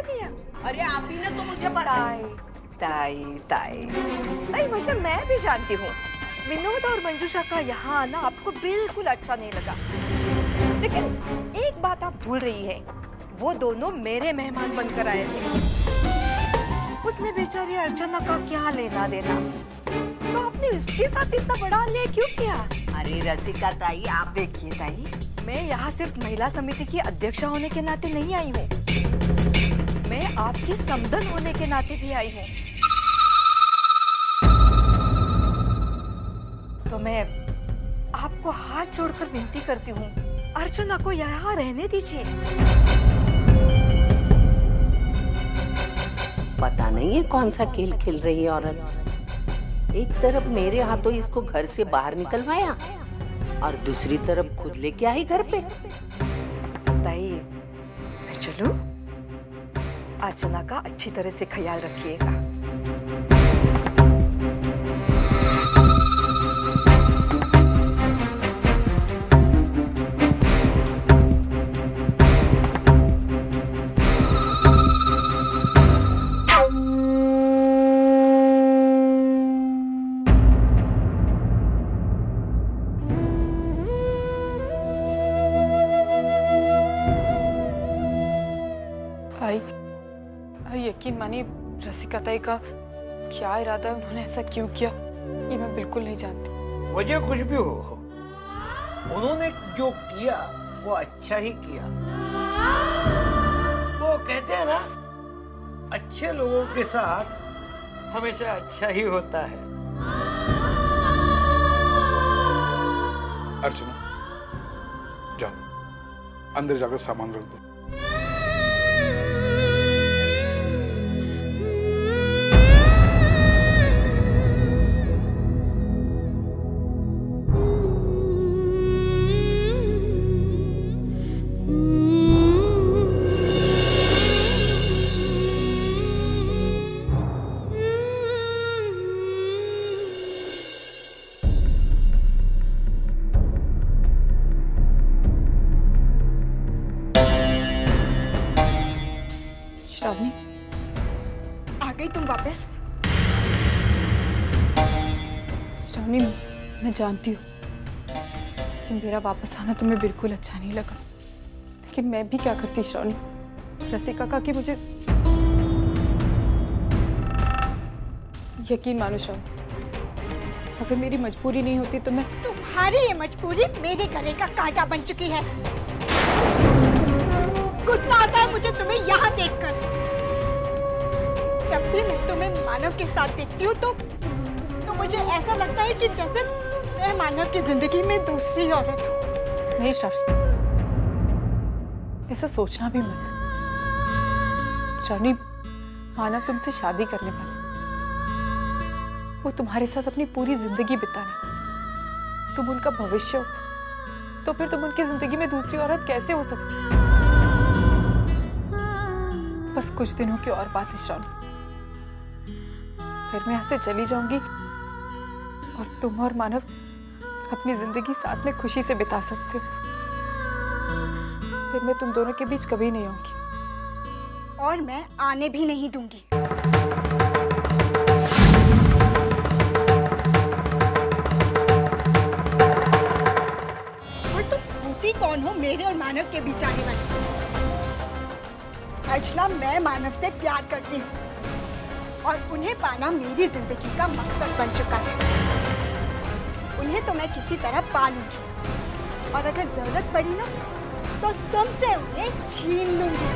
दिया? अरे आप ही ने तो मुझे ताई ताई ताई ताई, मुझे मैं भी जानती हूँ विनोद और मंजूषा का यहाँ आना आपको बिल्कुल अच्छा नहीं लगा, लेकिन एक बात आप भूल रही है, वो दोनों मेरे मेहमान बनकर आए थे। उसने बेचारी अर्चना का क्या लेना देना, तो आपने उसके साथ इतना बड़ा अन्याय क्यों किया? अरे रसिका ताई, आप देखिए ताई, मैं यहाँ सिर्फ महिला समिति की अध्यक्षा होने के नाते नहीं आई हूँ, मैं आपकी समधन होने के नाते भी आई हूँ। तो मैं आपको हाथ जोड़कर विनती करती हूँ, अर्चना को यहाँ रहने दीजिए। पता नहीं है कौन सा खेल खेल रही है औरत। एक तरफ मेरे हाथों इसको घर से बाहर निकलवाया और दूसरी तरफ खुद लेके आई घर पे। ताई, मैं चलूं? अर्चना का अच्छी तरह से ख्याल रखिएगा। यकीन मानिए रसिका ताई का क्या इरादा है, उन्होंने ऐसा क्यों किया, ये मैं बिल्कुल नहीं जानती। वजह कुछ भी हो, उन्होंने जो किया वो अच्छा ही किया। वो कहते हैं ना, अच्छे लोगों के साथ हमेशा अच्छा ही होता है। अर्चना, जाओ अंदर जाकर सामान रख दो। श्रावणी, आ गई तुम वापस? श्रावणी, मैं जानती हूँ कि मेरा वापस आना तुम्हें बिल्कुल अच्छा नहीं लगा, लेकिन मैं भी क्या करती श्रावणी। रसिका का कि मुझे यकीन मानो श्रावणी, अगर मेरी मजबूरी नहीं होती तो मैं। तुम्हारी ये मजबूरी मेरे गले का कांटा बन चुकी है। गुस्सा आता है मुझे तुम्हें यहाँ देखकर। जब भी मैं तुम्हें मानव के साथ देखती हूँ तो मुझे ऐसा लगता है कि जैसे मैं मानव की जिंदगी में दूसरी औरत हूँ। नहीं श्रावणी, ऐसा सोचना भी मत। श्रावणी, मानव तुमसे शादी करने वाला, वो तुम्हारे साथ अपनी पूरी जिंदगी बिताने, तुम उनका भविष्य हो, तो फिर तुम उनकी जिंदगी में दूसरी औरत कैसे हो सकती? बस कुछ दिनों की और बात है श्रावणी, फिर मैं यहाँ से चली जाऊंगी और तुम और मानव अपनी जिंदगी साथ में खुशी से बिता सकते हो। फिर मैं तुम दोनों के बीच कभी नहीं आऊंगी और मैं आने भी नहीं दूंगी। और तुम होती कौन हो मेरे और मानव के बीच आने वाली? अर्चना, मैं मानव से प्यार करती हूँ और उन्हें पाना मेरी जिंदगी का मकसद बन चुका है। उन्हें तो मैं किसी तरह पा लूंगी और अगर जरूरत पड़ी ना तो तुमसे उन्हें छीन लूंगी।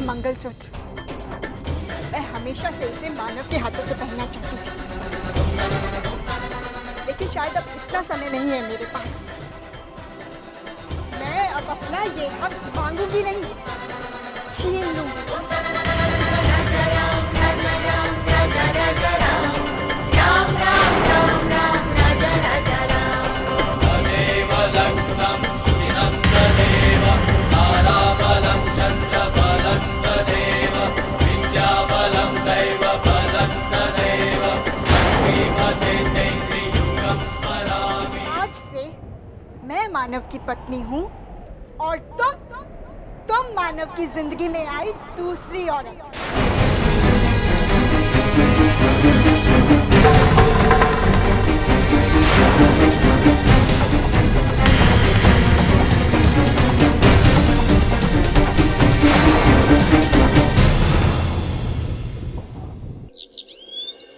मंगलसूत्र मैं हमेशा से इसे मानव के हाथों से पहनना चाहती थी, लेकिन शायद अब इतना समय नहीं है मेरे पास। मैं अब अपना ये हक मांगूंगी नहीं, छीन लूंगी। आज से मैं मानव की पत्नी हूँ और तुम मानव की जिंदगी में आई दूसरी औरत।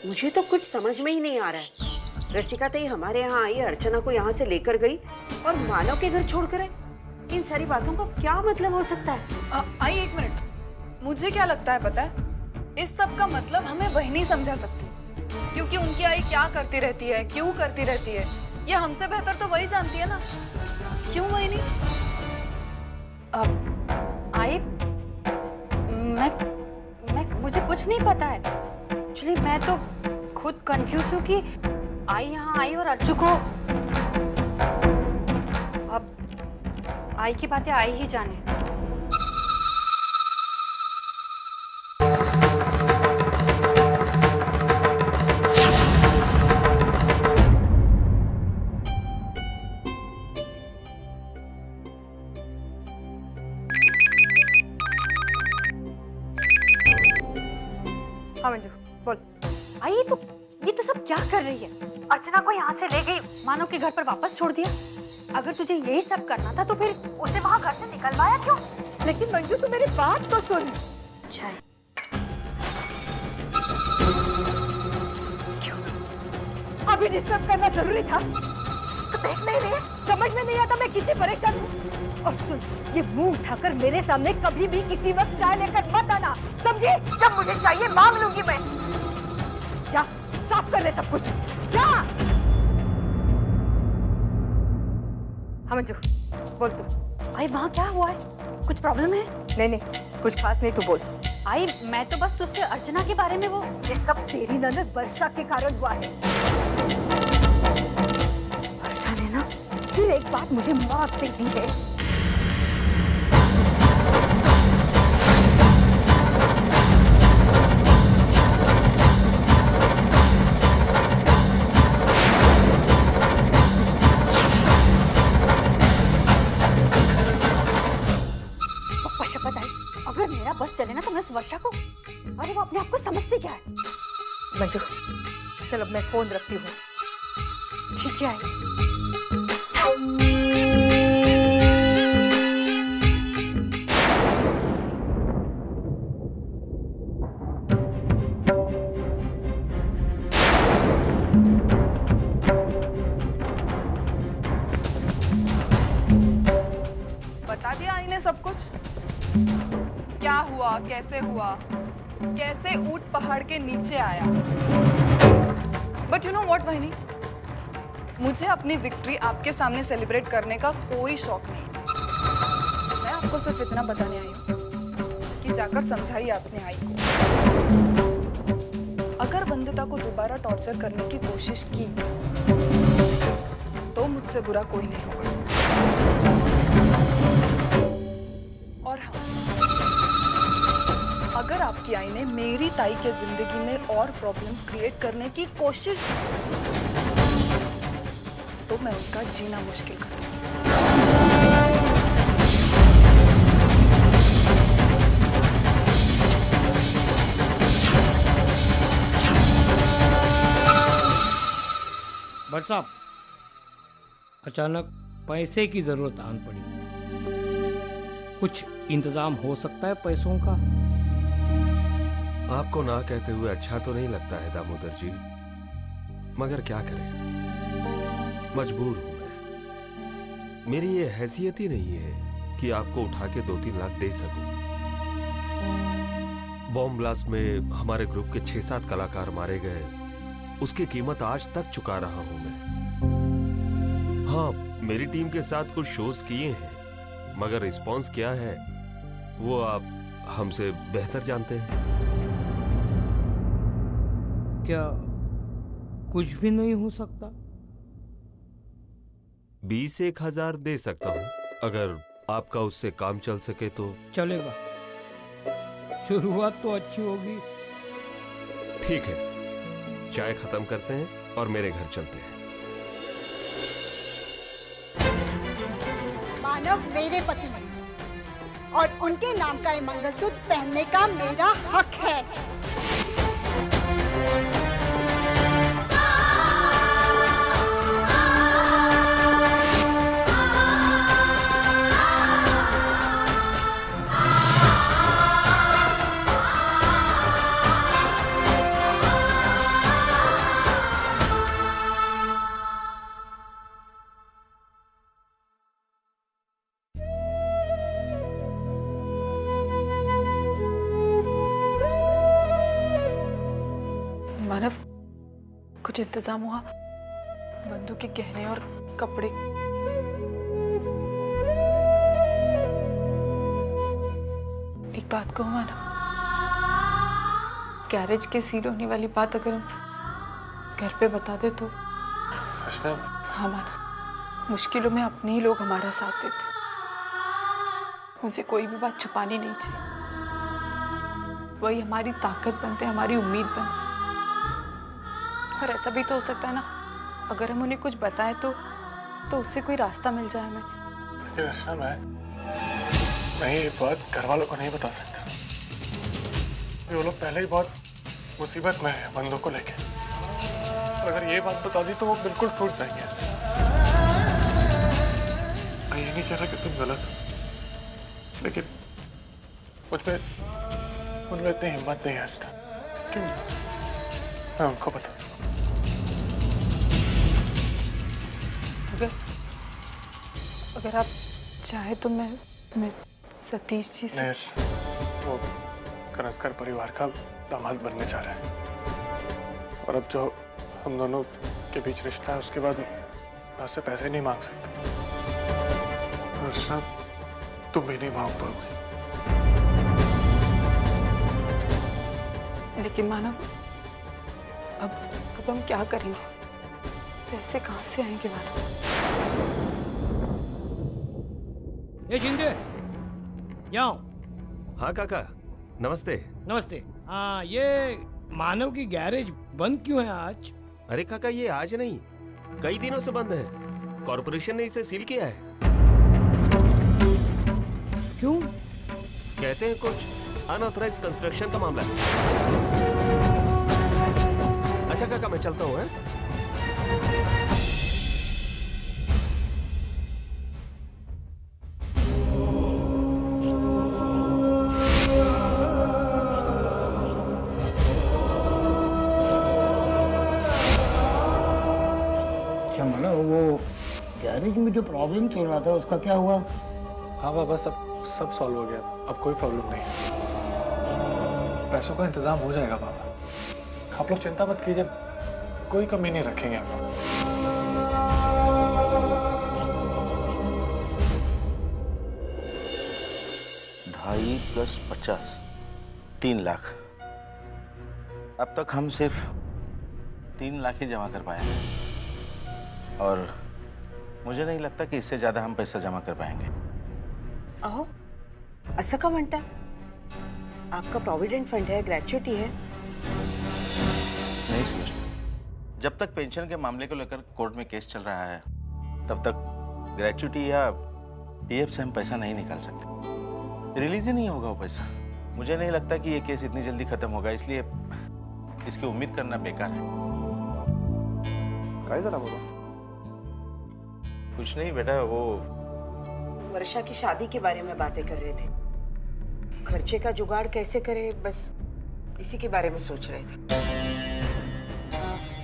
मुझे तो कुछ समझ में ही नहीं आ रहा है। रसिका तो हमारे यहाँ आई, अर्चना को यहाँ से लेकर गई और मानव के घर छोड़कर आई। इन सारी बातों का क्या मतलब हो सकता है? आई एक मिनट, मुझे क्या लगता है पता है, इस सब का मतलब हमें वही नहीं समझा सकती, क्योंकि उनकी आई क्या करती रहती है, क्यों करती रहती है, ये हमसे बेहतर तो वही जानती है ना। क्यों वही नहीं? आई मैं मुझे कुछ नहीं पता है एक्चुअली। मैं तो खुद कंफ्यूज हूँ कि आई यहाँ आई और अर्चू को, अब आई की बातें आई ही जाने। हाँ मंजू बोल। आई ये तो सब क्या कर रही है? अर्चना को यहाँ से ले गई, मानव के घर पर वापस छोड़ दिया। अगर तुझे यही सब करना था तो फिर उसे वहाँ घर से निकलवाया क्यों? लेकिन मंजू तू मेरी बात तो सुन। अच्छा है। क्यों अभी डिस्टर्ब करना जरूरी था? तो देख नहीं रही है? समझ में नहीं आता मैं किसी परेशान हूँ। और सुन, ये मुंह उठाकर मेरे सामने कभी भी किसी वक्त चाय लेकर मत आना, समझे? जब मुझे चाहिए मांग लूंगी मैं। जा साफ कर ले सब कुछ, जा। हाँ मंजू बोल तू। आई वहाँ क्या हुआ है? कुछ प्रॉब्लम है? नहीं कुछ खास नहीं, तू बोल। आई मैं तो बस तुझसे अर्चना के बारे में, वो ये सब तेरी ननद वर्षा के कारण हुआ है। वर्षा ने ना फिर एक बात मुझे माफ दे दी है। अगर मेरा बस चले ना तो मैं इस वर्षा को, अरे वो अपने आप को समझती क्या है? मंजू चल अब मैं फोन रखती हूँ। ठीक है आई। बता दिया आई ने सब कुछ, क्या हुआ, कैसे हुआ, कैसे ऊंट पहाड़ के नीचे आया। बट यू नो व्हाट वहिनी, मुझे अपनी विक्ट्री आपके सामने सेलिब्रेट करने का कोई शौक नहीं। मैं आपको सिर्फ इतना बताने आई हूँ कि जाकर समझाइए अपने आई को, अगर वंदिता को दोबारा टॉर्चर करने की कोशिश की तो मुझसे बुरा कोई नहीं होगा। और हाँ, अगर आपकी आई ने मेरी ताई के जिंदगी में और प्रॉब्लम्स क्रिएट करने की कोशिश तो मैं उनका जीना मुश्किल कर दूंगी। भट्ट साहब, अचानक पैसे की जरूरत आन पड़ी, कुछ इंतजाम हो सकता है पैसों का? आपको ना कहते हुए अच्छा तो नहीं लगता है दामोदर जी, मगर क्या करें, मजबूर हूं मैं। मेरी ये हैसियत ही नहीं है कि आपको उठा के 2-3 लाख दे सकूं। बॉम्ब ब्लास्ट में हमारे ग्रुप के 6-7 कलाकार मारे गए, उसकी कीमत आज तक चुका रहा हूं मैं। हाँ, मेरी टीम के साथ कुछ शोज किए हैं, मगर रिस्पॉन्स क्या है वो आप हमसे बेहतर जानते हैं। क्या कुछ भी नहीं हो सकता? 20-1 हज़ार दे सकता हूँ, अगर आपका उससे काम चल सके तो। चलेगा, शुरुआत तो अच्छी होगी। ठीक है, चाय खत्म करते हैं और मेरे घर चलते हैं। मानव मेरे पति हैं और उनके नाम का ये मंगलसूत्र पहनने का मेरा हक है। मानव, कुछ इंतजाम हुआ? बंधु के गहने और कपड़े। एक बात कहूं मानव, गैरेज के सील होने वाली बात अगर हम घर पे बता दे तो। हाँ मानव, मुश्किलों में अपने ही लोग हमारा साथ देते, उनसे कोई भी बात छुपानी नहीं चाहिए। वही हमारी ताकत बनते, हमारी उम्मीद बनते। और ऐसा भी तो हो सकता है ना, अगर हम उन्हें कुछ बताएं तो उससे कोई रास्ता मिल जाए हमें। लेकिन ऐसा मैं ये बात घर वालों को नहीं बता सकता। वो लोग पहले ही बहुत मुसीबत में है बंदों को लेके। अगर ये बात बता दी तो वो बिल्कुल टूट जाएंगे। मैं ये नहीं कह रहा कि तुम गलत हो, लेकिन मुझमें इतनी हिम्मत नहीं है अर्चना। क्यों? मैं उनको बता दूँ। अगर आप चाहे तो मैं सतीश जी से। वो कनस्कर परिवार का दामाद बनने जा रहा है, और अब जो हम दोनों के बीच रिश्ता है उसके बाद मैं उससे पैसे नहीं मांग सकता। और सब तुम भी नहीं मांग पाओगे। लेकिन मानव, अब हम क्या करेंगे? पैसे कहाँ से आएंगे मानव? ये शिंदे, यहाँ। हाँ काका, नमस्ते। नमस्ते। हाँ, ये मानव की गैरेज बंद क्यों है आज? अरे काका, ये आज नहीं, कई दिनों से बंद है। कॉर्पोरेशन ने इसे सील किया है। क्यों? कहते हैं कुछ अनऑथराइज्ड कंस्ट्रक्शन का मामला है। अच्छा काका, मैं चलता हूँ। गैरेज में जो प्रॉब्लम चल रहा था उसका क्या हुआ? हाँ बाबा, सब सॉल्व हो गया। अब कोई प्रॉब्लम नहीं है। पैसों का इंतजाम हो जाएगा बाबा, आप लोग चिंता मत कीजिए, कोई कमी नहीं रखेंगे हम लोग। 2.5 + 50 3 लाख। अब तक हम सिर्फ 3 लाख ही जमा कर पाए हैं, और मुझे नहीं लगता कि इससे ज्यादा हम पैसा जमा कर पाएंगे। अहो, असं का म्हणता? आपका प्रोविडेंट फंड है, ग्रेच्युटी है। नहीं समझ, जब तक पेंशन के मामले को लेकर कोर्ट में केस चल रहा है तब तक ग्रेच्युटी या पीएफ से हम पैसा नहीं निकाल सकते। रिलीज ही नहीं होगा वो पैसा। मुझे नहीं लगता कि ये केस इतनी जल्दी खत्म होगा, इसलिए इसकी उम्मीद करना बेकार है। क्या जरा बोलो? कुछ नहीं बेटा, वो वर्षा की शादी के बारे में बातें कर रहे थे। खर्चे का जुगाड़ कैसे करें, बस इसी के बारे में सोच रहे थे।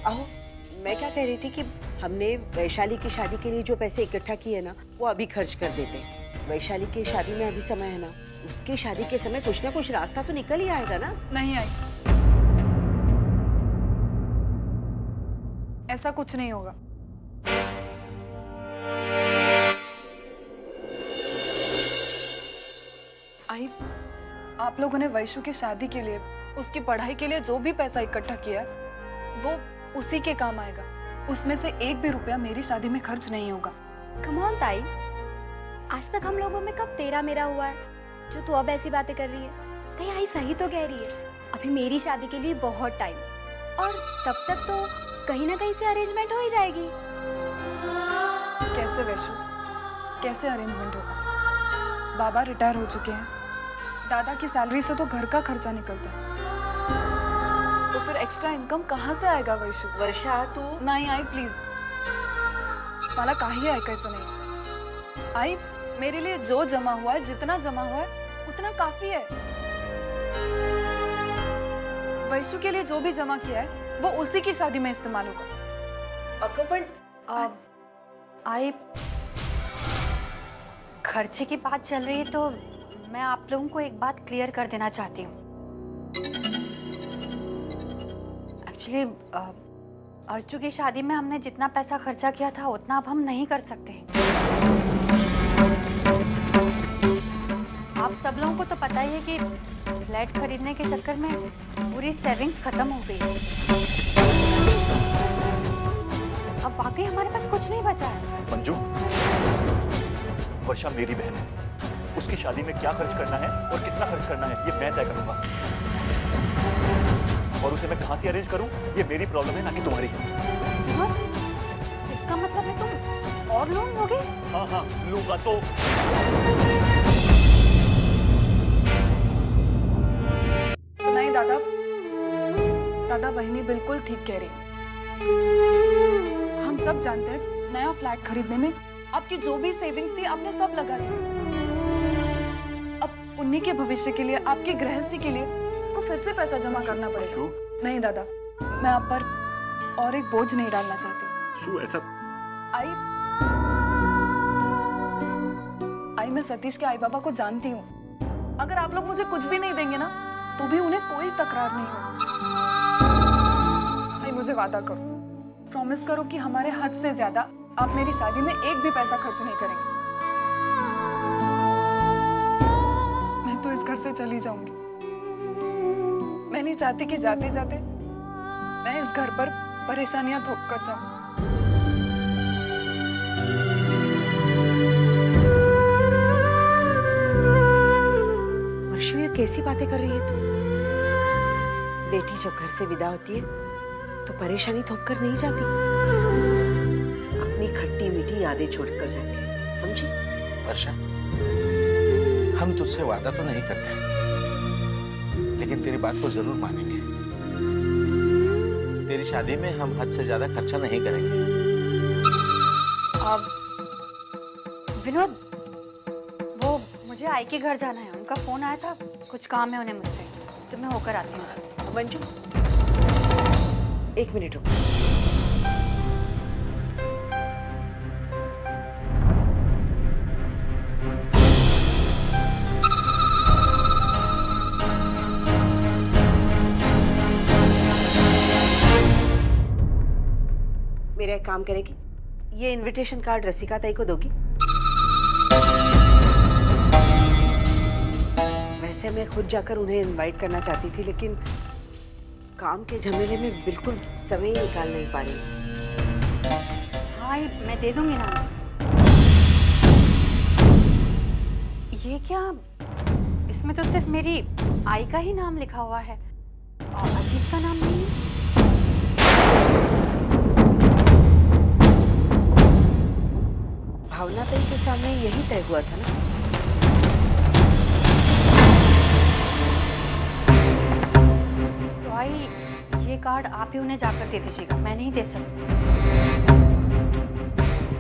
अहो, मैं क्या कह रही थी कि हमने वैशाली की शादी के लिए जो पैसे इकट्ठा किए ना, वो अभी खर्च कर देते। वैशाली की शादी में अभी समय है ना, उसकी शादी के समय कुछ ना कुछ रास्ता तो निकल ही आएगा ना। नहीं आई, ऐसा कुछ नहीं होगा। आई, आप लोगों ने वैशु की शादी के लिए, उसकी पढ़ाई के लिए जो भी पैसा इकट्ठा किया है, वो उसी के काम आएगा। उसमें से एक भी रुपया मेरी शादी में खर्च नहीं होगा। कम ऑन ताई, आज तक हम लोगों में कब तेरा मेरा हुआ है जो तू अब ऐसी बातें कर रही है? ताई आई सही तो कह रही है, अभी मेरी शादी के लिए बहुत टाइम, और तब तक तो कहीं ना कहीं से अरेंजमेंट हो ही जाएगी। कैसे वैशु, कैसे अरेंजमेंट होगा? बाबा रिटायर हो चुके हैं, दादा की सैलरी से तो घर का खर्चा निकलता है, तो फिर एक्स्ट्रा इनकम कहाँ से आएगा वैशु? वर्षा तू नाही आई प्लीज, मला काही ऐकायचं नाही। आई, मेरे लिए जो जमा हुआ है, जितना जमा हुआ है उतना काफी है। वैशु के लिए जो भी जमा किया है वो उसी की शादी में इस्तेमाल होगा। अकबर आई, खर्चे की बात चल रही है तो मैं आप लोगों को एक बात क्लियर कर देना चाहती हूँ। एक्चुअली अर्चू की शादी में हमने जितना पैसा खर्चा किया था उतना अब हम नहीं कर सकते हैं। आप सब लोगों को तो पता ही है कि फ्लैट खरीदने के चक्कर में पूरी सेविंग्स खत्म हो गई है। अब वाकई हमारे पास कुछ नहीं बचा है। मंजू, वर्षा मेरी बहन है, उसकी शादी में क्या खर्च करना है और कितना खर्च करना है ये मैं तय करूंगा, और उसे मैं कहां से अरेंज करूं ये मेरी प्रॉब्लम है, ना कि तुम्हारी। इसका मतलब है तुम और लोन लोगे? हाँ हाँ लूंगा। तो नहीं दादा, दादा बहनी बिल्कुल ठीक कह रही। हम सब जानते हैं नया फ्लैट खरीदने में आपकी जो भी सेविंग्स थी आपने सब लगा दी। अब उन्हीं के भविष्य के लिए, आपकी गृहस्थी के लिए को फिर से पैसा जमा करना पड़ेगा। नहीं दादा, मैं आप पर और एक बोझ नहीं डालना चाहती। शू ऐसा? आई मैं सतीश के आई बाबा को जानती हूँ। अगर आप लोग मुझे कुछ भी नहीं देंगे ना तो भी उन्हें कोई तकरार नहीं होगी। आई मुझे वादा करो, प्रॉमिस करो कि हमारे हद से ज्यादा आप मेरी शादी में एक भी पैसा खर्च नहीं करेंगे। मैं तो इस घर से चली जाऊंगी। मैं नहीं चाहती कि जाते जाते मैं इस घर पर परेशानियां थोप कर जाऊं। वर्षा, ये कैसी बातें कर रही है तू? बेटी जब घर से विदा होती है तो परेशानी थोप कर नहीं जाती, अपनी खट्टी मीठी यादें छोड़कर जाती है, समझी? वर्षा, हम तुझसे वादा तो नहीं करते, लेकिन तेरी बात को जरूर मानेंगे। तेरी शादी में हम हद से ज्यादा खर्चा नहीं करेंगे। विनोद, वो मुझे आई के घर जाना है, उनका फोन आया था, कुछ काम है उन्हें मुझसे, तो मैं होकर आती हूँ। मंजू, एक मिनट रुक। मेरा एक काम करेगी, ये इनविटेशन कार्ड रसिका ताई को दोगी? वैसे मैं खुद जाकर उन्हें इनवाइट करना चाहती थी, लेकिन काम के झमेले में बिल्कुल समय ही निकाल नहीं पा रही। हाँ, मैं दे दूंगी ना। ये क्या, इसमें तो सिर्फ मेरी आई का ही नाम लिखा हुआ है और अजीत का नाम नहीं है। भावना ताई के सामने यही तय हुआ था ना? तो आई, ये कार्ड आप ही उन्हें जाकर दे दीजिएगा, मैं नहीं दे सकती।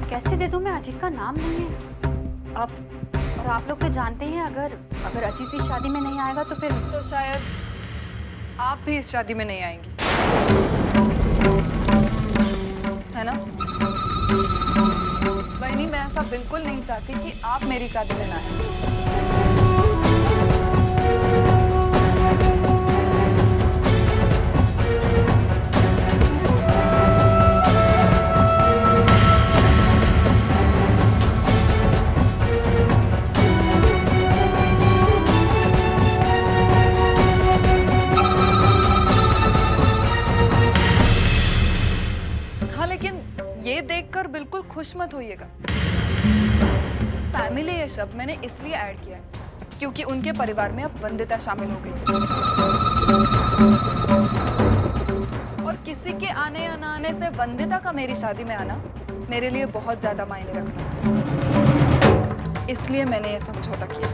कैसे दे दूं मैं? अजीत का नाम नहीं है। अब और आप लोग तो जानते हैं, अगर अजीत इस शादी में नहीं आएगा तो फिर तो शायद आप भी इस शादी में नहीं आएंगी, है ना? बहनी, मैं ऐसा बिल्कुल नहीं चाहती कि आप मेरी शादी में ना आए। देखकर बिल्कुल खुश मत होइएगा। फैमिली ये शब्द मैंने इसलिए ऐड किया है क्योंकि उनके परिवार में अब वंदिता शामिल हो गई और किसी के आने या ना आने से वंदिता का मेरी शादी में आना मेरे लिए बहुत ज्यादा मायने रखता है। इसलिए मैंने ये समझौता किया।